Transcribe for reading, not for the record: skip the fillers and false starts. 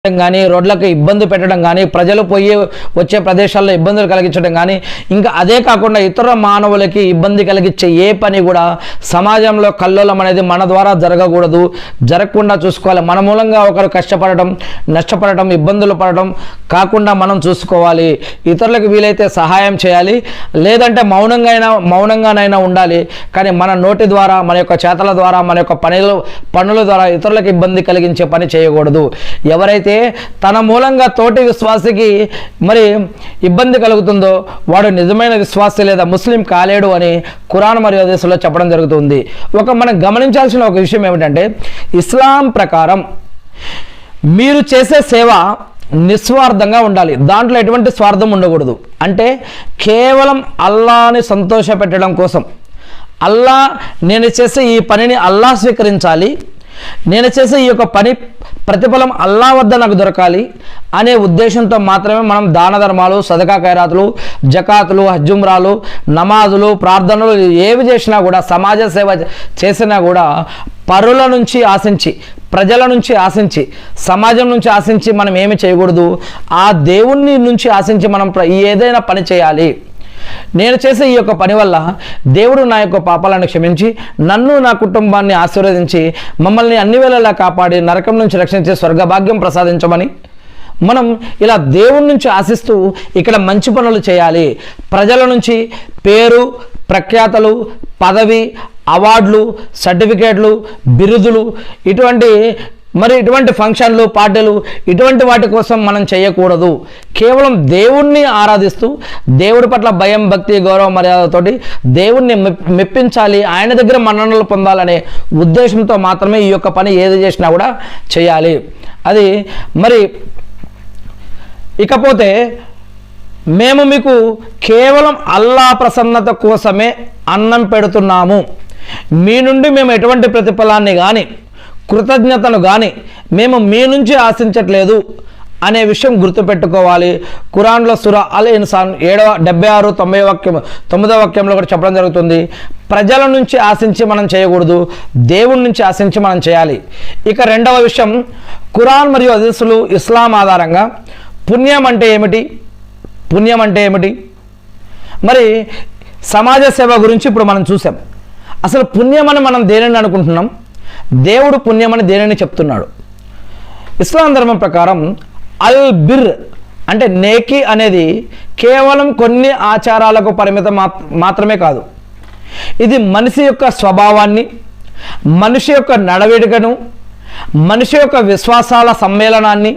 కానీ రోడ్లకు ఇబ్బంది పెట్టడం కానీ ప్రజలు పోయి వచ్చే ప్రదేశాల్లో ఇబ్బందులు కలిగించడం కానీ ఇంకా అదే కాకుండా ఇతర మానవులకి ఇబ్బంది కలిగించే ఏ పని కూడా సమాజంలో కల్లోలం అనేది మన ద్వారా జరగకూడదు, జరగకుండా చూసుకోవాలి. మన మూలంగా ఒకరు కష్టపడడం, నష్టపడటం, ఇబ్బందులు పడడం కాకుండా మనం చూసుకోవాలి. ఇతరులకు వీలైతే సహాయం చేయాలి, లేదంటే మౌనంగానైనా ఉండాలి. కానీ మన నోటి ద్వారా, మన యొక్క చేతల ద్వారా, మన యొక్క పనుల ద్వారా ఇతరులకు ఇబ్బంది కలిగించే పని చేయకూడదు. ఎవరైతే తన మూలంగా తోటి విశ్వాసికి మరి ఇబ్బంది కలుగుతుందో వాడు నిజమైన విశ్వాసి లేదా ముస్లిం కాలేడు అని ఖురాన్ మరియు హదీసులో చెప్పడం జరుగుతుంది. మనం గమనించాల్సిన ఒక విషయం ఏమిటంటే, ఇస్లాం ప్రకారం మీరు చేసే సేవ నిస్వార్థంగా ఉండాలి, దాంట్లో ఎటువంటి స్వార్థం ఉండకూడదు. అంటే కేవలం అల్లాహ్ని సంతోషపెట్టడం కోసం, నేను చేసే ఈ పనిని అల్లాహ్ స్వీకరించాలి, నేను చేసే ఈ యొక్క పని ప్రతిఫలం అల్లాహ్ వద్ద నాకు దొరకాలి అనే ఉద్దేశంతో మాత్రమే మనం దాన ధర్మాలు, సదకా ఖైరాతులు, జకాతులు, హజ్జుమ్రాలు, నమాజులు, ప్రార్థనలు ఏవి చేసినా కూడా, సమాజ సేవ చేసినా కూడా పరుల నుంచి ఆశించి, ప్రజల నుంచి ఆశించి, సమాజం నుంచి ఆశించి మనం ఏమి చేయకూడదు. ఆ దేవుని నుంచి ఆశించి మనం ఏదైనా పని చేయాలి. నేను చేసే ఈ యొక్క పని వల్ల దేవుడు నా యొక్క పాపాలను క్షమించి, నన్ను, నా కుటుంబాన్ని ఆశీర్వదించి, మమ్మల్ని అన్ని వేళలా కాపాడి నరకం నుంచి రక్షించి స్వర్గభాగ్యం ప్రసాదించమని మనం ఇలా దేవుడి నుంచి ఆశిస్తూ ఇక్కడ మంచి పనులు చేయాలి. ప్రజల నుంచి పేరు, ప్రఖ్యాతలు, పదవి, అవార్డులు, సర్టిఫికేట్లు, బిరుదులు, ఇటువంటి ఫంక్షన్లు, పార్టీలు, ఇటువంటి వాటి కోసం మనం చేయకూడదు. కేవలం దేవుణ్ణి ఆరాధిస్తూ, దేవుడి పట్ల భయం, భక్తి, గౌరవ మర్యాదతోటి దేవుణ్ణి మెప్పించాలి, ఆయన దగ్గర మన్ననలు పొందాలనే ఉద్దేశంతో మాత్రమే ఈ యొక్క పని ఏది చేసినా కూడా చేయాలి. అది మరి ఇకపోతే మేము మీకు కేవలం అల్లాహ్ ప్రసన్నత కోసమే అన్నం పెడుతున్నాము, మీ నుండి మేము ఎటువంటి ప్రతిఫలాన్ని కానీ కృతజ్ఞతను కానీ మేము మీ నుంచి ఆశించట్లేదు అనే విషయం గుర్తుపెట్టుకోవాలి. ఖురాన్లో సూరా అల్ ఇన్సాన్ 76, 9వ వాక్యంలో కూడా చెప్పడం జరుగుతుంది. ప్రజల నుంచి ఆశించి మనం చేయకూడదు, దేవుడి నుంచి ఆశించి మనం చేయాలి. ఇక రెండవ విషయం, ఖురాన్ మరియు హదీసులు, ఇస్లాం ఆధారంగా పుణ్యం అంటే ఏమిటి? మరి సమాజ సేవ గురించి ఇప్పుడు మనం చూసాం. అసలు పుణ్యం అని మనం దేనిని అనుకుంటున్నాం? దేవుడు పుణ్యమని దేనిని చెప్తున్నాడు? ఇస్లాం ధర్మం ప్రకారం అల్ బిర్ అంటే నేకీ అనేది కేవలం కొన్ని ఆచారాలకు పరిమితం మాత్రమే కాదు. ఇది మనిషి యొక్క స్వభావాన్ని, మనిషి యొక్క నడవడికను, మనిషి యొక్క విశ్వాసాల సమ్మేళనాన్ని,